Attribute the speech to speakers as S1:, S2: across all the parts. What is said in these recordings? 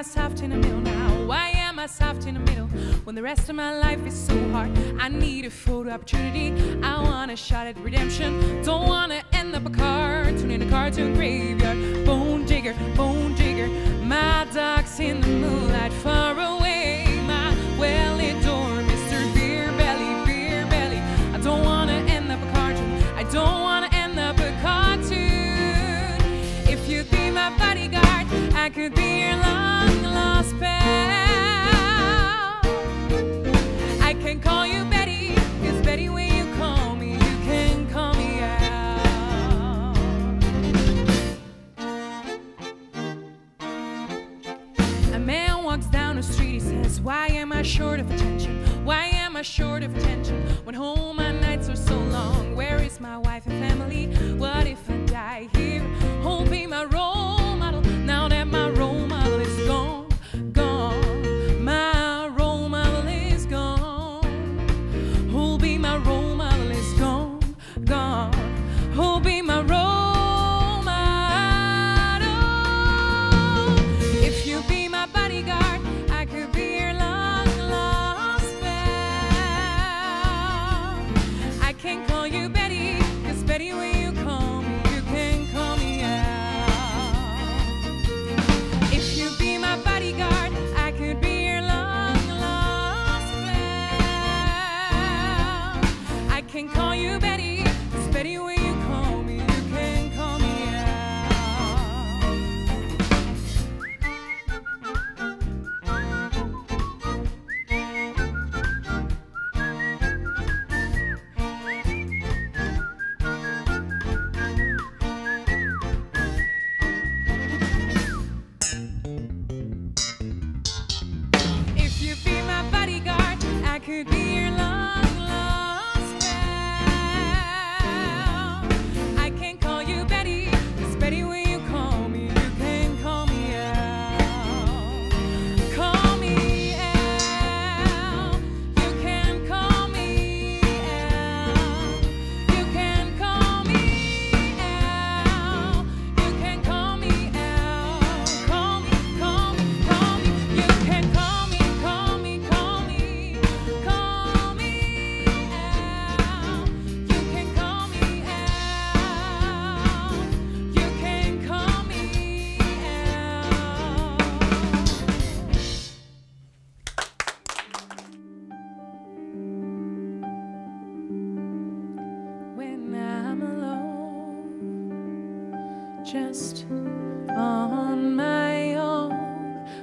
S1: I soft in the middle now? Why am I soft in the middle when the rest of my life is so hard? I need a photo opportunity. I want a shot at redemption. Don't wanna end up a cartoon in a cartoon graveyard. Bone digger, my dog's in the moonlight far away. My well-adored Mr. Beer Belly. I don't wanna end up a cartoon. I don't wanna end up a cartoon. If you'd be my bodyguard, I could be your long lost pal. I can call you Betty, 'cause Betty, when you call me, you can call me out. A man walks down the street, he says, why am I short of attention? Why am I short of attention? When home my nights are so long, where is my wife and family? What if I die here? Who'll be my role model now that my role model is gone? My role model is gone. Who'll be my role model is gone. Who'll be my role model? If you be my bodyguard, I could be your long lost pal. I can call you Betty, 'cause Betty, when you call me, you can call me out. If you be my bodyguard, I could be your long lost pal. I can call you Betty, 'cause Betty, when you call me, you can call me If you be my bodyguard, I could be your long lost pal. I can call you Betty, 'cause Betty, when you call me, you can call me out. Call me out. You can call me out. You can call me out. You can call me out. Call me. You can call me out. You can call me out. You can call me out. When I'm alone, just on my own,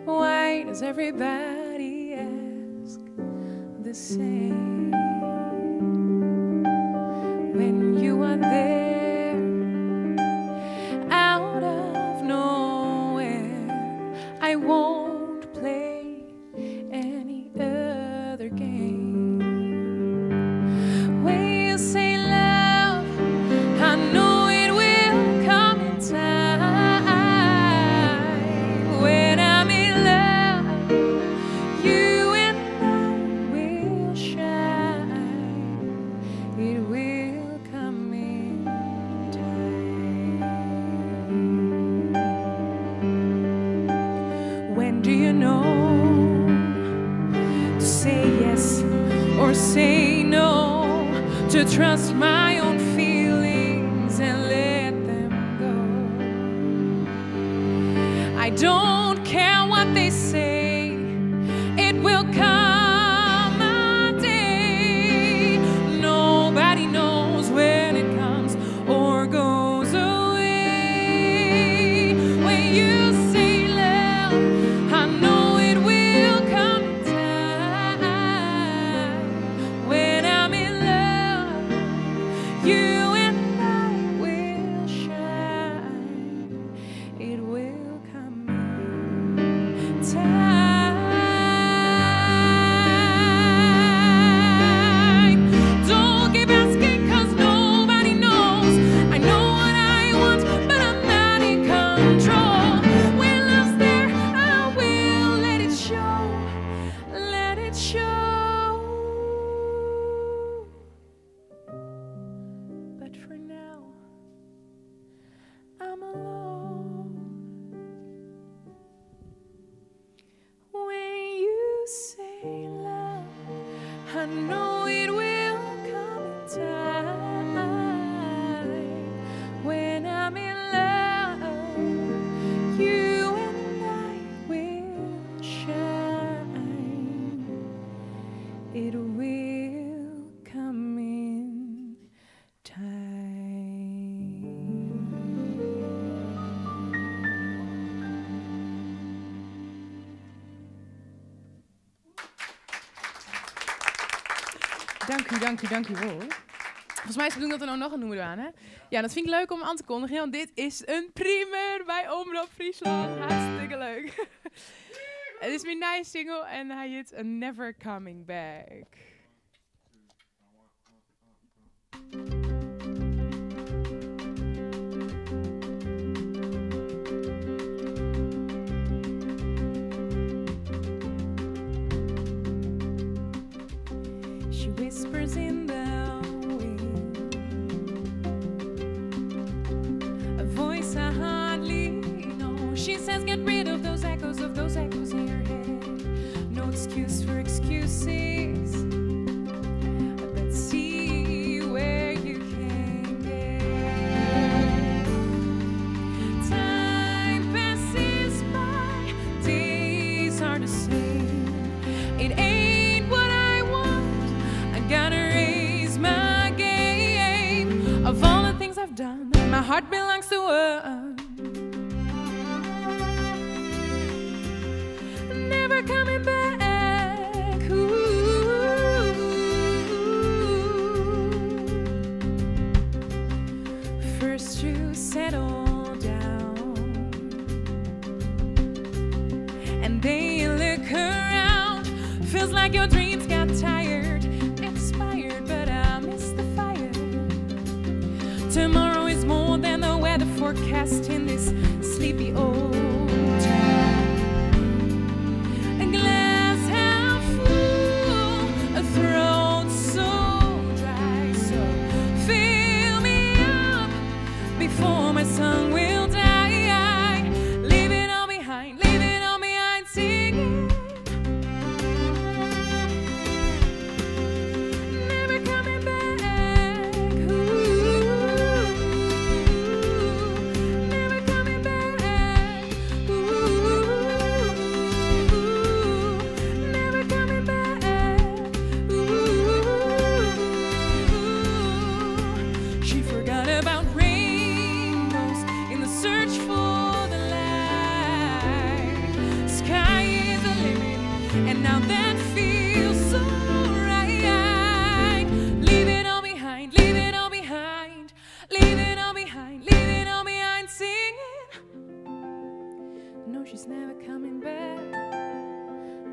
S1: why does everybody ask the same? When you are there, out of nowhere, I won't play any other game. When you say love, I know it will come in time. When I'm in love, you and I will shine. It will come in time. When do you know to say yes or say no? To trust my own feelings and let them go. I don't care what they say, it will come a day. Nobody knows when it comes or goes away. When you say love, I know it will come in time. When I'm in love, you and I will shine. It will come in time. Don't keep asking, 'cause nobody knows. I know what I want, but I'm not in control. When love's there, I will let it show. Let it show. But for now, I'm alone. I know it will come in time. When I'm in love, you and I will shine. It will come in time. Dank u wel. Volgens mij is het doen dat er nou nog een nummer aan, hè? Ja, dat vind ik leuk om aan te kondigen, want dit is een primeur bij Omroep Friesland. Hartstikke leuk. Het is mijn nieuwe single en hij heet Never Coming Back. She whispers in the wind, a voice I hardly know. She says get rid of those echoes in your head. No excuse for excuses, but see where you can get. Time passes by, days are the same. It ain't what I want, I gotta raise my game. Of all the things I've done, my heart belongs to her. Never coming back. Ooh. First you settle down, and then you look around. Feels like your dreams got tired, expired, but I miss the fire. Tomorrow is more than the weather forecast in this sleepy old town. A glass half full, a throat so dry, so fill me up before my song will die. Leave it all behind, singing. Never coming back. Ooh. Never coming back. Ooh. Never coming back. Ooh. She forgot about rainbows in the search for the light. Sky is the limit, and now that feels so right. Leave it all behind, leave it all behind, leave it all behind, leave it all behind, singing. No, she's never coming back.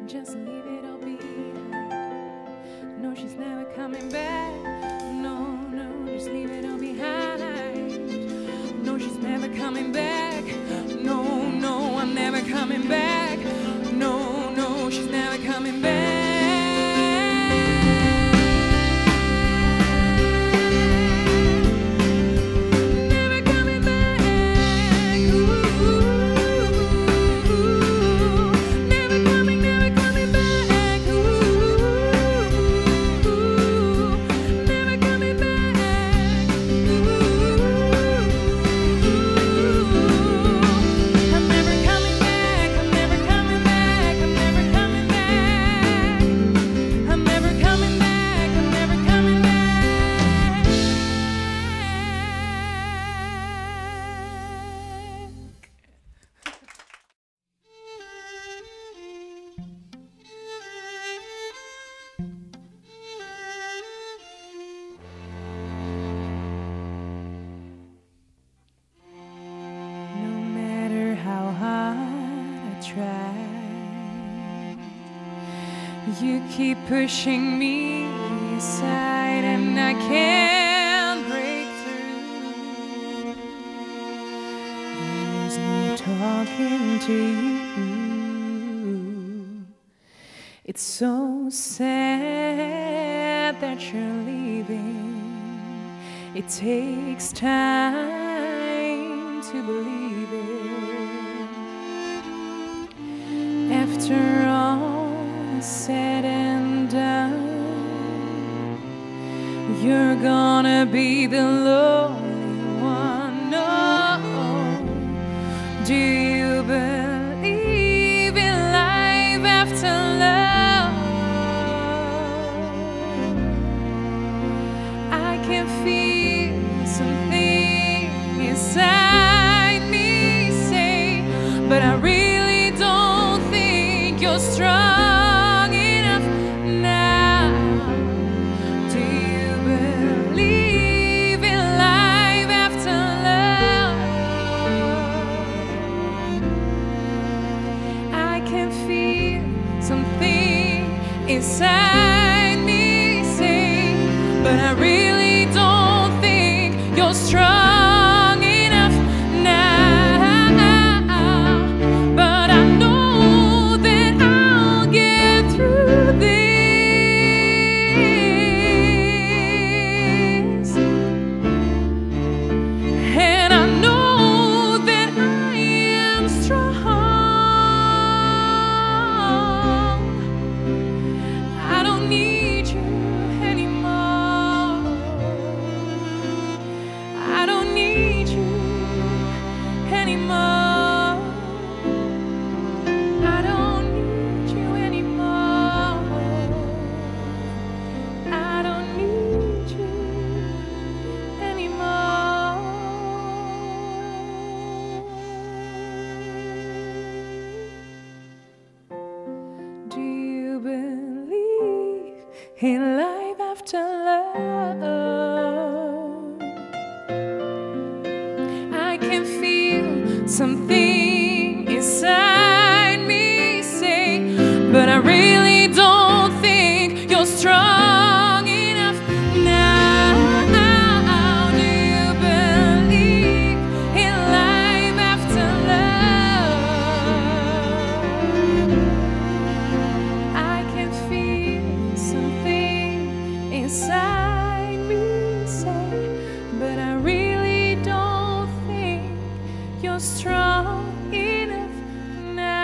S1: Just leave it all behind. No, she's never coming back. No, just leave it all behind. No, she's never coming back. No, I'm never coming back. No, she's never coming back. Never coming back. Ooh. Never coming back. Ooh. Never coming back. I'm never coming back. I'm never coming back. I'm never coming back. I'm never coming back. I'm never coming back. No matter how hard I try, you keep pushing me aside, and I can't break through. There's no talking to you. It's so sad that you're leaving. It takes time to believe it. After all is said and done, you're gonna be the lonely one. No, do you believe in life after love? I can feel something inside me say, but I really don't think you're strong enough now. Do you believe in life after love? I can feel something inside me say, but I really don't think you're strong enough now. But I know that I'll get through this, and I know that I am strong. I don't need you anymore. I don't need you anymore. I don't need you anymore. I don't need you anymore. Do you believe in life after love? I can feel something inside me say, but I really don't think you're strong enough now. Do you believe in life after love? I can feel something inside me say, but I really don't think you're strong enough now.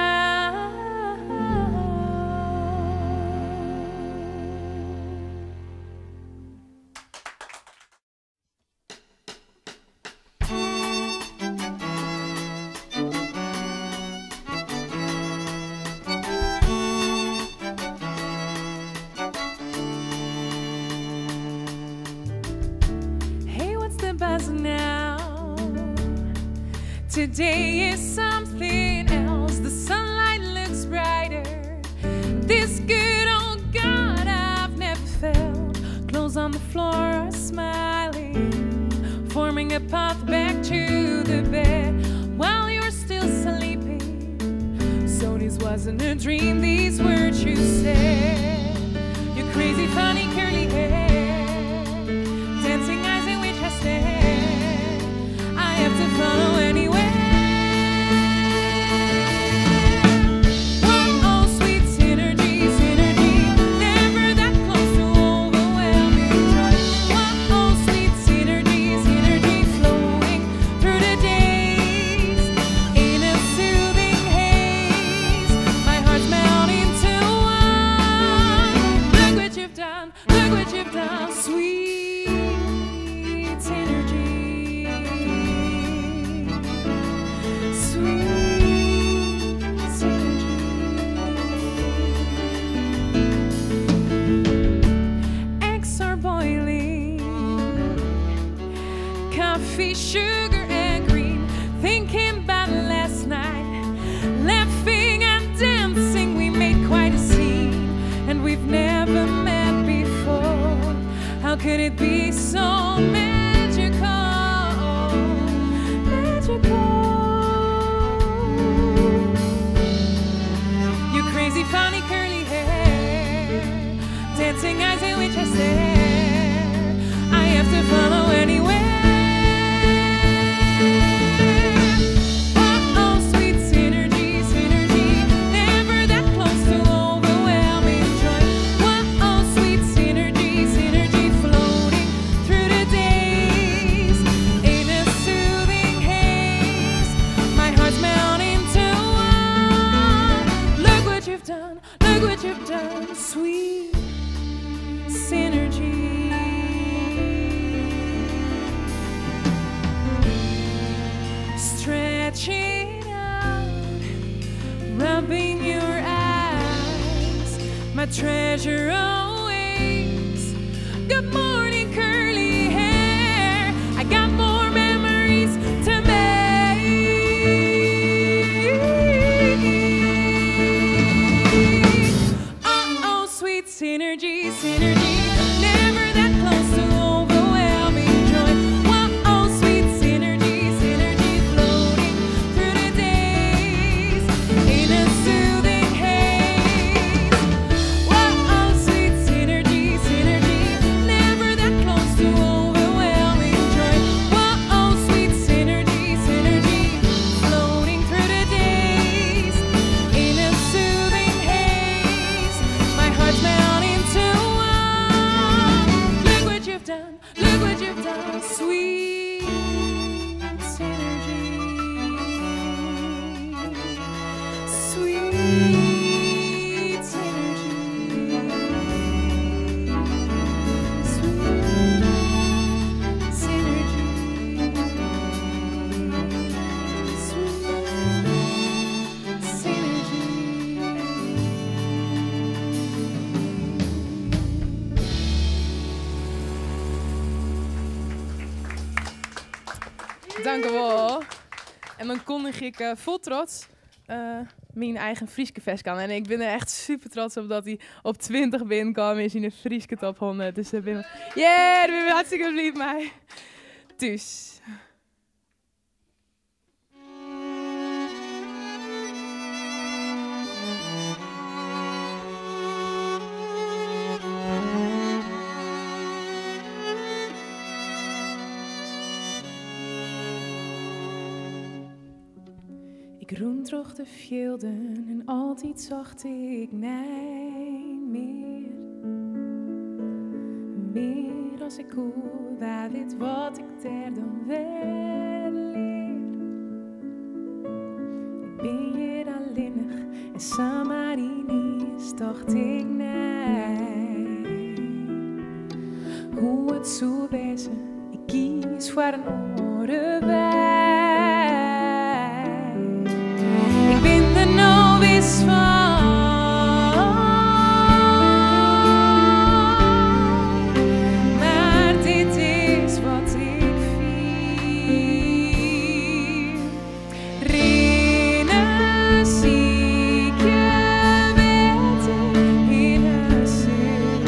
S1: Hey, what's the buzz now? Today is something else. The sunlight looks brighter. This good old God I've never felt. Clothes on the floor are smiling, forming a path back to the bed while you're still sleeping. So this wasn't a dream, these words you said. Your crazy, funny, curly hair, dancing eyes in which I stare. I have to follow anywhere. Oh, sweet synergy, synergy, never that close to overwhelming joy. Oh, sweet synergy, synergy, flowing through the days in a soothing haze. My heart's melting into one. Look what you've done, look what you've done, sweet synergy. Eggs are boiling, coffee, sugar, and green. Thinking about last night, laughing and dancing. We made quite a scene, and we've never met before. How could it be so magical? Magical. Your crazy, funny, curly hair, dancing eyes in which I stare. I have to follow anywhere. Oh, sweet synergy, synergy, never that close to overwhelming joy. Oh, sweet synergy, synergy, floating through the day. my treasure awaits. Good morning, curly hair. I got more memories to make. Oh, sweet synergy, synergy. Never that close to overwhelming joy. Oh, sweet synergy, synergy. Floating through the days in a soothing haze. Oh, sweet synergy, synergy. Never that close to overwhelming joy. Oh, sweet synergy, synergy. Floating through the days in a soothing haze. My heart's melting into one. Look what you've done, look what you've done. Sweet synergy. Sweet synergy. Sweet synergy. Sweet synergy. Dank u wel. En dan kondig ik vol trots mijn eigen Frieske vest aan. En ik ben er echt super trots op dat hij op 20 binnenkwam is in de Frieske top 100. Dus daar ben ik... Yeah, daar ben ik hartstikke blij mee. Dus... Ik rondtroch de velden en altijd zocht ik nee meer. Meer als ik hoor, waar dit wat ik daar dan wel leer. Ik ben hier alleenig en samarinisch dacht ik nee. Hoe het zou wezen, ik kies voor een andere weg. Ik ben er nou eens van, maar dit is wat ik vier. Rennen zie ik je weten in een zin.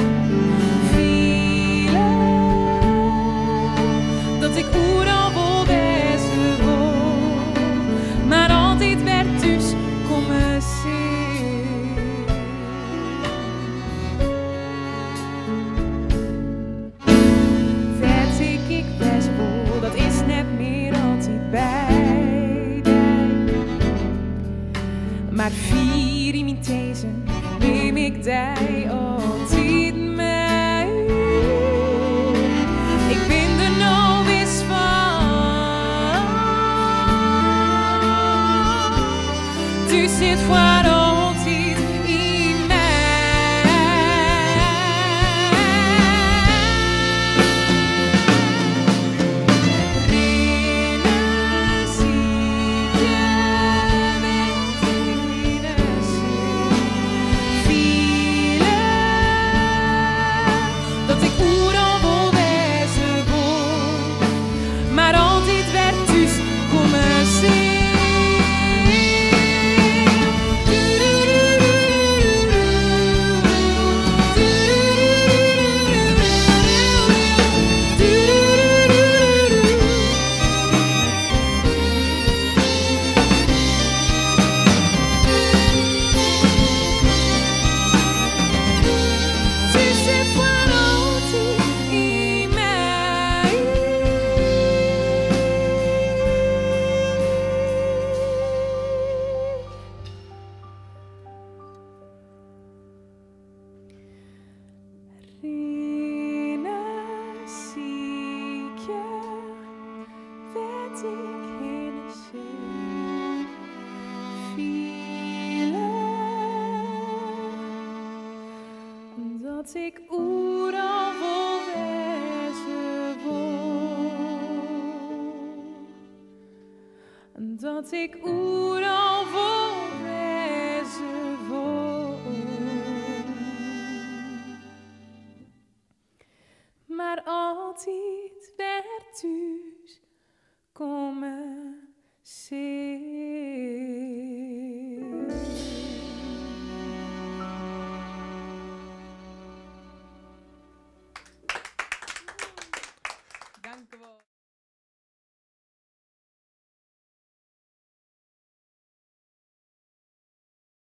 S1: Vielen dat ik overal wil wezen wil, maar altijd werd dus komen zien. Weet ik best wel, dat is net meer altijd bij mij. Maar vier in mijn thezen neem ik die altijd mee. Ik ben er nou eens van. Tu zit voor altijd in mij. Rennen zie je met in een zin. Vielen dat ik overal wil wezen wil, maar altijd werd dus komen zien. Tu zit voor altijd in mij. Rennen zie ik je, weet ik in de zin. Vielen dat ik overal wil wezen wil, dat ik overal wil wezen wil. see.